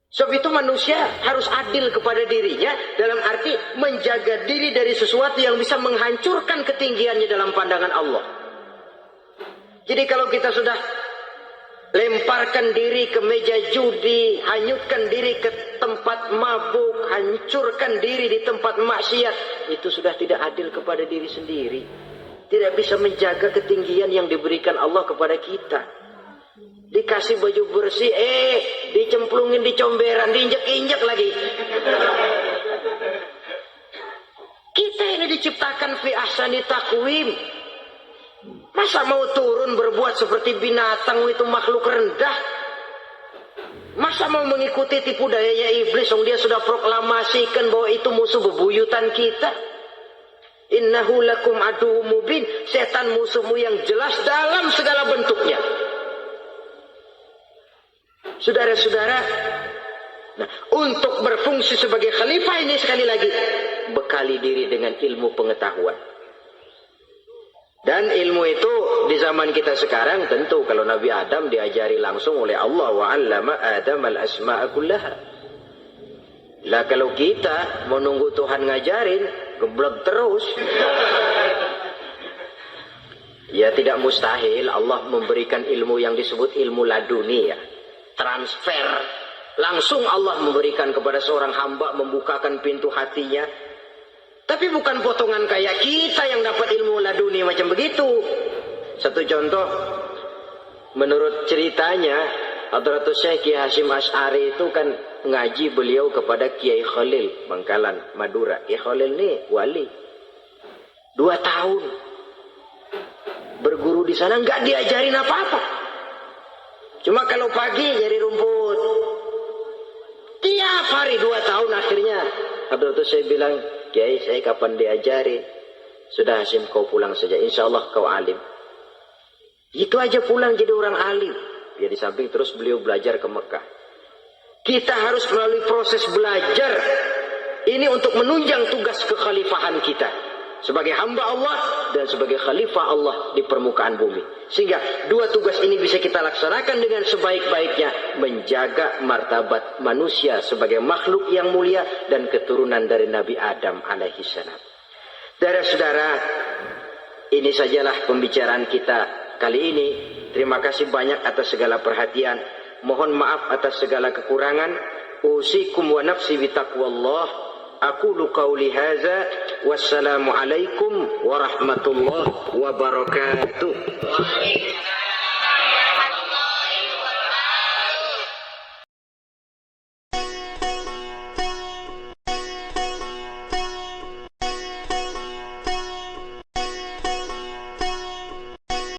Sebab itu manusia harus adil kepada dirinya, dalam arti menjaga diri dari sesuatu yang bisa menghancurkan ketinggiannya dalam pandangan Allah. Jadi kalau kita sudah lemparkan diri ke meja judi, hanyutkan diri ke tempat mabuk, hancurkan diri di tempat maksiat, itu sudah tidak adil kepada diri sendiri. Tidak bisa menjaga ketinggian yang diberikan Allah kepada kita. Dikasih baju bersih, dicemplungin di comberan, diinjek-injek lagi. Kita ini diciptakan fi ahsani taqwim. Masa mau turun berbuat seperti binatang, itu makhluk rendah? Masa mau mengikuti tipu dayanya iblis, dia sudah proklamasikan bahwa itu musuh bebuyutan kita? Innahu lakum aduwwum mubin. Setan musuhmu yang jelas dalam segala bentuknya. Saudara-saudara, nah, untuk berfungsi sebagai khalifah ini sekali lagi bekali diri dengan ilmu pengetahuan. Dan ilmu itu di zaman kita sekarang tentu kalau Nabi Adam diajari langsung oleh Allah, wa 'allama Adam al-asma'a kullaha. Lah kalau kita mau nunggu Tuhan ngajarin, geblek terus. Ya tidak mustahil Allah memberikan ilmu yang disebut ilmu laduni ya. Transfer. Langsung Allah memberikan kepada seorang hamba, membukakan pintu hatinya. Tapi bukan potongan kayak kita yang dapat ilmu laduni macam begitu. Satu contoh, menurut ceritanya, Hadratus Syekh Kiai Hasyim Asy'ari itu kan ngaji beliau kepada Kiai Khalil, Bangkalan, Madura. Kiai Khalil ini wali. 2 tahun. Berguru di sana nggak diajarin apa-apa. Cuma kalau pagi jadi rumput. Tiap hari 2 tahun akhirnya Hadratus Syekh bilang, Kiai saya kapan diajari? Sudah Hasyim kau pulang saja, insya Allah kau alim. Itu aja pulang jadi orang alim. Ya di samping terus beliau belajar ke Mekah. Kita harus melalui proses belajar. Ini untuk menunjang tugas kekhalifahan kita. Sebagai hamba Allah dan sebagai khalifah Allah di permukaan bumi. Sehingga 2 tugas ini bisa kita laksanakan dengan sebaik-baiknya. Menjaga martabat manusia sebagai makhluk yang mulia dan keturunan dari Nabi Adam alaihissalam. Saudara-saudara, ini sajalah pembicaraan kita kali ini. Terima kasih banyak atas segala perhatian. Mohon maaf atas segala kekurangan. Usikum wa nafsi bitaqwallah. Aqulu qawli hadza. Wassalamu alaikum warahmatullahi wabarakatuh.